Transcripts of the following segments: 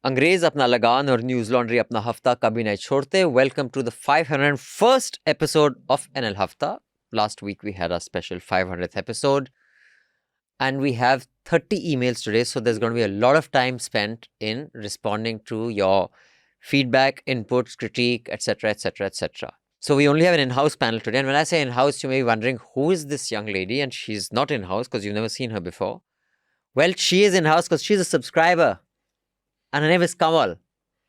अंग्रेज अपना लगान और न्यूज लॉन्ड्री अपना हफ्ता कभी नहीं छोड़ते. Welcome to the 501st episode of NL Hafta. Last week we had our special 500th episode. And we have 30 emails today, so there's going to be a lot of time spent in responding to your feedback, inputs, critique, etc., etc., etc. So we only have an in-house panel today. And when I say in-house, you may be wondering, who is this young lady? And she's not in-house because you've never seen her before. Well, she is in-house because she's a subscriber. And her name is Kamal.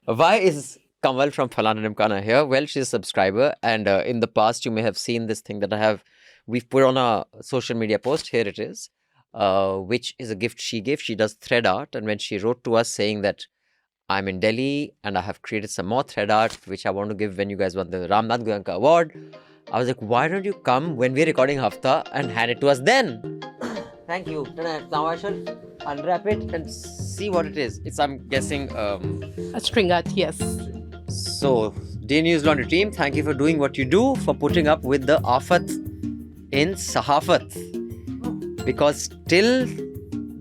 Why is Kamal from Falana Dimkana here? Well, she's a subscriber. And in the past, you may have seen this thing that we've put on a social media post. Here it is. Which is a gift she gave. She does thread art, and when she wrote to us saying that I'm in Delhi and I have created some more thread art which I want to give when you guys won the Raman award, I was like, why don't you come when we're recording Hafta and hand it to us then? Thank you. Now I shall unwrap it and see what it is. It's, I'm guessing, a string art, yes. So, dear News Laundry team, thank you for doing what you do, for putting up with the afat in Sahafat. Because till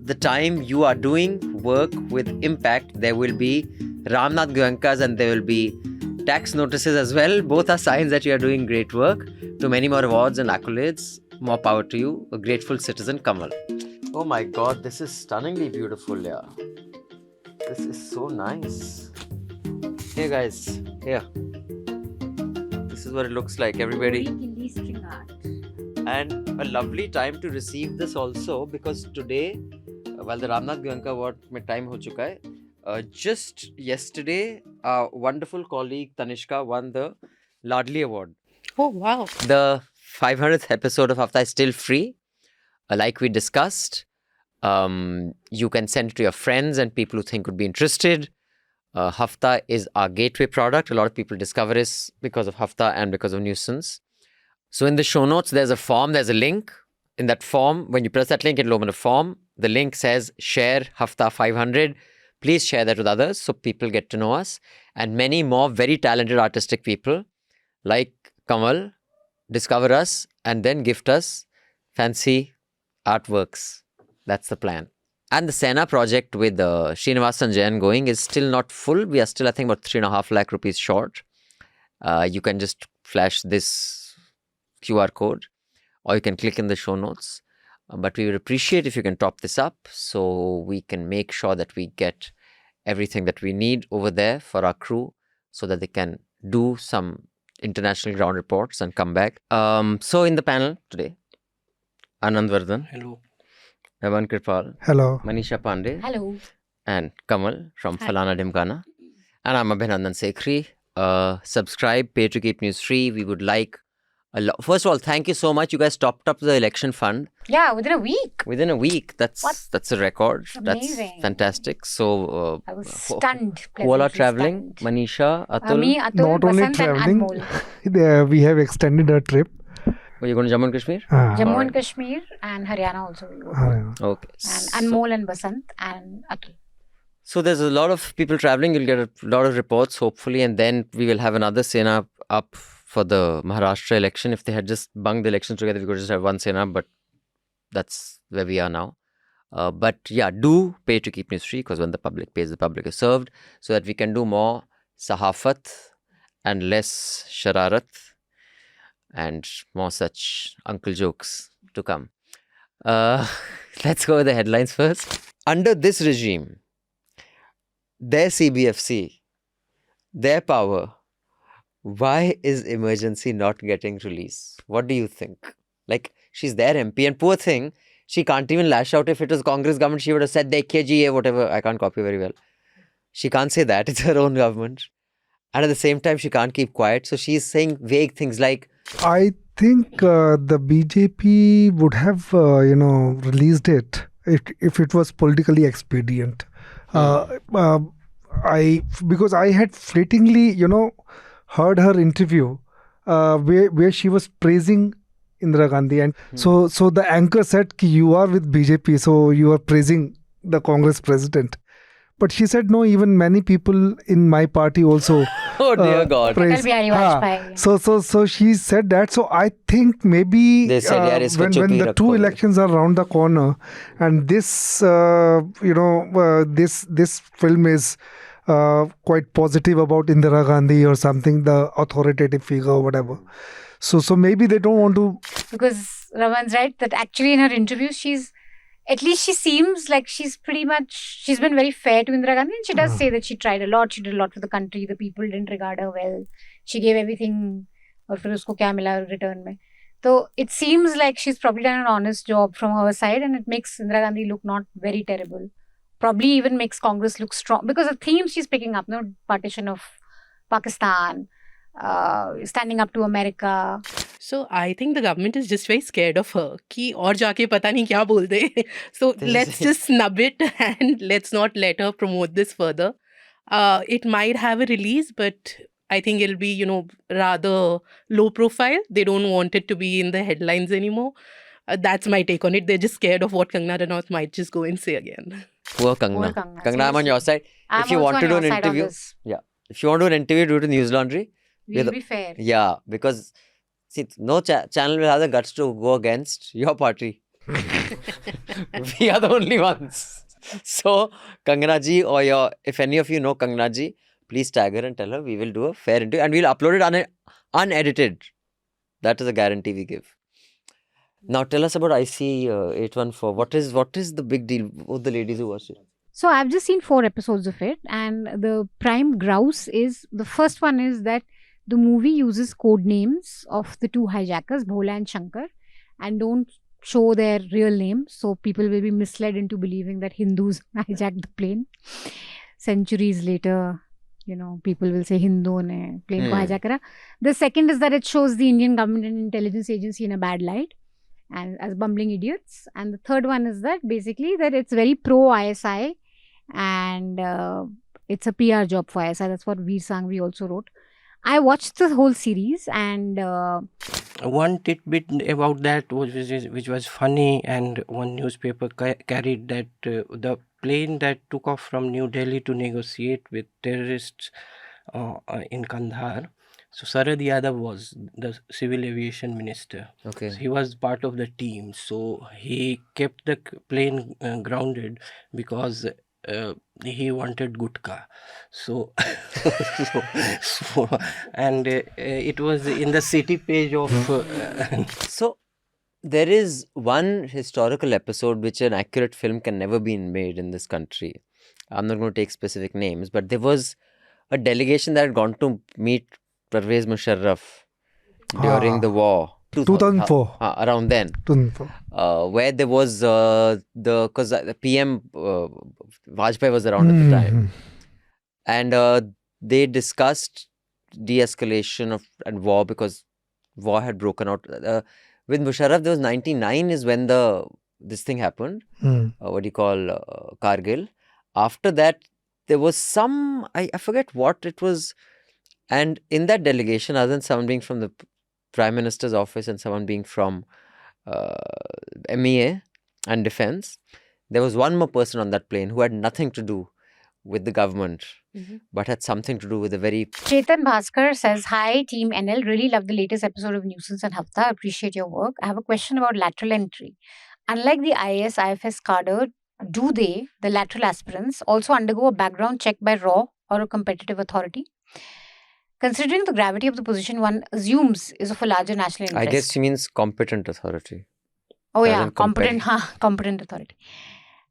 the time you are doing work with impact, there will be Ramnath Goenkas and there will be tax notices as well. Both are signs that you are doing great work. To many more awards and accolades, more power to you. A grateful citizen, Kamal. Oh my God, this is stunningly beautiful, yeah. This is so nice. Hey guys, here. This is what it looks like, everybody. And a lovely time to receive this also, because today, while the Ramnath Goenka Award mein time ho chuka hai, just yesterday, our wonderful colleague Tanishka won the Ladli Award. Oh, wow. The 500th episode of Hafta is still free. Like we discussed, you can send it to your friends and people who think would be interested. Hafta is our gateway product. A lot of people discover us because of Hafta and because of Nuisance. So in the show notes, there's a form, there's a link. In that form, when you press that link, it'll open a form. The link says share Hafta 500. Please share that with others so people get to know us. And many more very talented artistic people like Kamal discover us and then gift us fancy artworks. That's the plan. And the Sena project with Srinivasan Jain going is still not full. We are still, I think, about 3.5 lakh rupees short. You can just flash this QR code, or you can click in the show notes. But we would appreciate if you can top this up so we can make sure that we get everything that we need over there for our crew so that they can do some international ground reports and come back. So in the panel today, Anand Vardhan. Hello. Raman Kripal. Hello. Manisha Pandey. Hello. And Kamal from Falana Dimkana. And I'm Abhinandan Sekhri. Subscribe, pay to keep news free. We would like first of all, thank you so much. You guys topped up the election fund. Yeah, within a week. Within a week. That's a record. Amazing. That's fantastic. So I was stunned. Who all are pleasantly traveling? stunned. Manisha, Atul. Me, Atul, Not only Basant traveling, and Anmol. we have extended our trip. Oh, you're going to Jammu and Kashmir? Jammu and Kashmir and Haryana also. Okay. And Anmol and Basant and Atul. So there's a lot of people traveling. You'll get a lot of reports, hopefully. And then we will have another Sena up for the Maharashtra election. If they had just bunged the elections together, we could just have one Sena, but that's where we are now. But yeah, do pay to keep news free, because when the public pays, the public is served, so that we can do more Sahafat and less Shararat and more such uncle jokes to come. Let's go with the headlines first. Under this regime, their CBFC, their power, why is emergency not getting released? What do you think? Like, she's their MP, and poor thing, she can't even lash out. If it was Congress government, she would have said, dekhiye ji, whatever. I can't copy very well. She can't say that. It's her own government. And at the same time, she can't keep quiet. So she's saying vague things like... I think the BJP would have, released it if it was politically expedient. Because I had fleetingly, heard her interview where she was praising Indira Gandhi, and so the anchor said, Ki you are with BJP, so you are praising the Congress president. But she said, no, even many people in my party also oh dear God. praise. So she said that. So I think maybe they said, when the two elections are around the corner, and this, this film is quite positive about Indira Gandhi or something, the authoritative figure or whatever. So maybe they don't want to. Because Raman's right that actually in her interviews, at least she seems like she's been very fair to Indira Gandhi, and she does say that she tried a lot, she did a lot for the country, the people didn't regard her well, she gave everything, और फिर उसको क्या मिला return में. So it seems like she's probably done an honest job from her side, and it makes Indira Gandhi look not very terrible. Probably even makes Congress look strong, because the themes she's picking up, partition of Pakistan, standing up to America. So I think the government is just very scared of her. कि और जाके पता नहीं क्या बोल दे. So let's just snub it and let's not let her promote this further. It might have a release, but I think it'll be, rather low profile. They don't want it to be in the headlines anymore. That's my take on it. They're just scared of what Kangana Ranaut might just go and say again. Poor Kangana. Kangana, I'm on your side. If you want to do an interview, if you want to do an interview, do it in Newslaundry. We'll be fair. Yeah, because see, no channel will have the guts to go against your party. We are the only ones. So, Kangana ji, or if any of you know Kangana ji, please tag her and tell her we will do a fair interview and we'll upload it unedited. That is a guarantee we give. Now tell us about IC 814. What is the big deal with the ladies who watched it? So I've just seen 4 episodes of it, and the prime grouse is, the first one is that the movie uses code names of the 2 hijackers, Bhola and Shankar, and don't show their real names. So people will be misled into believing that Hindus hijacked the plane. Centuries later, people will say Hindu ne plane ko hijack kara. The second is that it shows the Indian government and intelligence agency in a bad light and as bumbling idiots. And the third one is that basically that it's very pro ISI, and it's a PR job for ISI. That's what Veer Sangvi also wrote. I watched the whole series, and one tidbit about that which was funny, and one newspaper carried that the plane that took off from New Delhi to negotiate with terrorists in Kandahar. So Sarad Yadav was the civil aviation minister. Okay. So he was part of the team. So he kept the plane grounded because he wanted gutka. So, and it was in the city page of. So there is one historical episode which an accurate film can never be made in this country. I'm not going to take specific names, but there was a delegation that had gone to meet Pervez Musharraf during the war. 2004. Around then. 2004. Where there was because the PM Vajpayee was around at the time. And they discussed de-escalation and war because war had broken out. With Musharraf, there was 99 is when this thing happened. What do you call Kargil. After that, there was some, I forget what it was. And in that delegation, other than someone being from the Prime Minister's office and someone being from MEA and Defence, there was one more person on that plane who had nothing to do with the government, but had something to do with a very... Chetan Bhaskar says, hi team NL, really love the latest episode of Nuisance and Hafta, appreciate your work. I have a question about lateral entry. Unlike the IAS, IFS cadre, do they, the lateral aspirants, also undergo a background check by RAW or a competitive authority? Considering the gravity of the position, one assumes is of a larger national interest. I guess she means competent authority. Oh yeah, competent authority.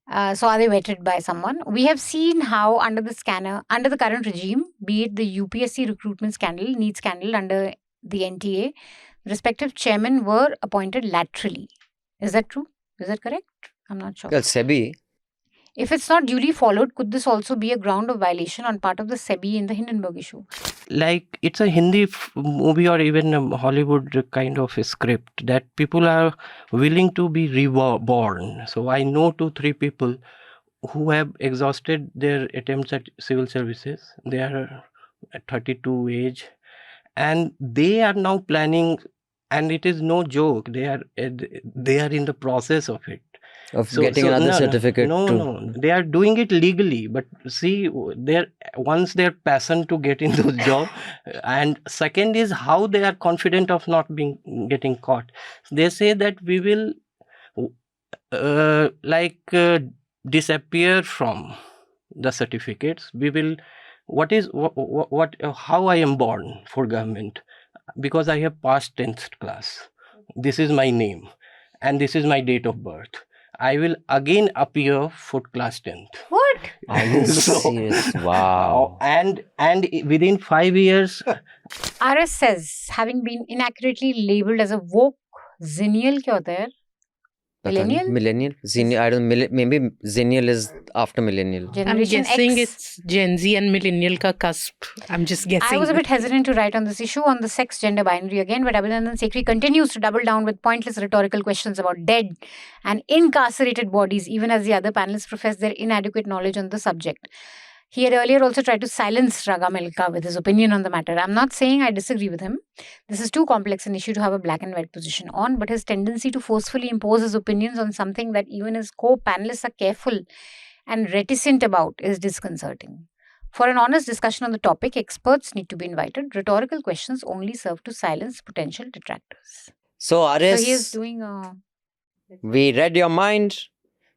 So are they vetted by someone? We have seen how under the current regime, be it the UPSC recruitment scandal, NEET scandal under the NTA, respective chairmen were appointed laterally. Is that true? Is that correct? I'm not sure. Well, SEBI. If it's not duly followed, could this also be a ground of violation on part of the SEBI in the Hindenburg issue? Like it's a Hindi movie or even a Hollywood kind of a script that people are willing to be reborn. So I know 2-3 people who have exhausted their attempts at civil services. They are at 32 age and they are now planning, and it is no joke. They are in the process of it. Of getting another certificate. No. They are doing it legally. But see, once their passion to get in those jobs, and second is how they are confident of not getting caught. They say that we will disappear from the certificates. We will, how I am born for government, because I have passed 10th class. This is my name and this is my date of birth. I will again appear for class 10th. What? Are you serious? Wow. And within 5 years, RS says, having been inaccurately labeled as a woke zennial, क्या होता है? Millennial? Millennial? Zennial? I don't know. Maybe Zennial is after millennial. I'm Generation guessing X. it's Gen Z and millennial ka cusp. I'm just guessing. I was a bit hesitant to write on this issue on the sex gender binary again, but Abhinandan Sekhri continues to double down with pointless rhetorical questions about dead and incarcerated bodies, even as the other panelists profess their inadequate knowledge on the subject. He had earlier also tried to silence Raga Melka with his opinion on the matter. I'm not saying I disagree with him. This is too complex an issue to have a black and white position on, but his tendency to forcefully impose his opinions on something that even his co-panelists are careful and reticent about is disconcerting. For an honest discussion on the topic, experts need to be invited. Rhetorical questions only serve to silence potential detractors. So, RS, So he is doing a... we read your mind.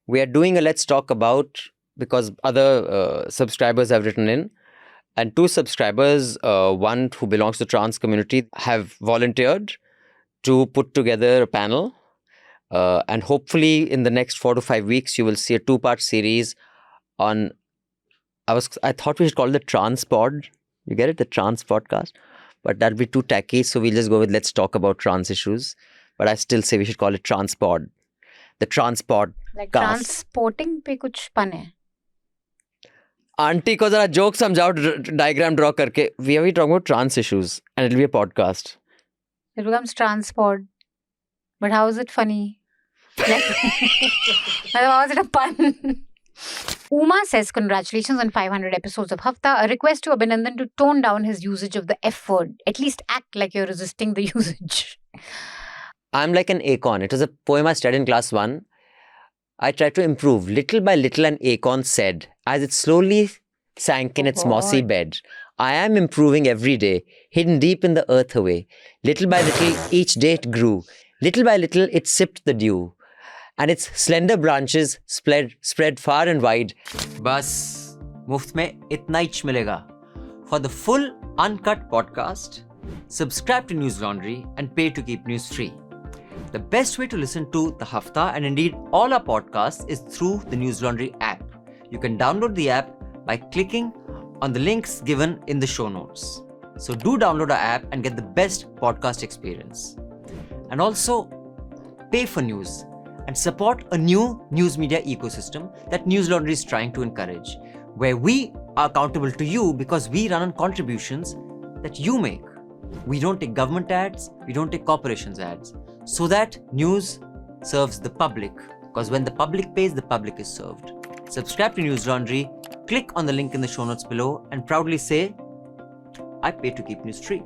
We are doing a Let's Talk About, because other subscribers have written in, and 2 subscribers, one who belongs to the trans community, have volunteered to put together a panel, and hopefully in the next 4 to 5 weeks you will see a 2-part series on, I thought we should call it the trans pod. You get it? The trans podcast. But that'd be too tacky, so we'll just go with Let's Talk About Trans Issues. But I still say we should call it trans pod. The trans pod. Like cast. transporting पे कुछ पन है. Aunty को जरा joke समझाओ diagram draw करके. We are talking about trans issues and it'll be a podcast. It becomes transport. But how is it funny? Like, how is it a pun? Uma says, congratulations on 500 episodes of Hafta. A request to Abhinandan to tone down his usage of the F word. At least act like you're resisting the usage. I'm like an acorn. It was a poem I studied in class 1. I tried to improve. Little by little, an acorn said, as it slowly sank in its mossy bed, I am improving every day, hidden deep in the earth away. Little by little, each day it grew. Little by little, it sipped the dew. And its slender branches spread far and wide. Bas, muft mein itna ich milega. For the full, uncut podcast, subscribe to Newslaundry and pay to keep news free. The best way to listen to the Hafta and indeed all our podcasts is through the Newslaundry app. You can download the app by clicking on the links given in the show notes. So do download our app and get the best podcast experience. And also, pay for news and support a new news media ecosystem that Newslaundry is trying to encourage, where we are accountable to you because we run on contributions that you make. We don't take government ads, we don't take corporations ads, so that news serves the public, because when the public pays, the public is served. Subscribe to Newslaundry, click on the link in the show notes below and proudly say, I pay to keep news free.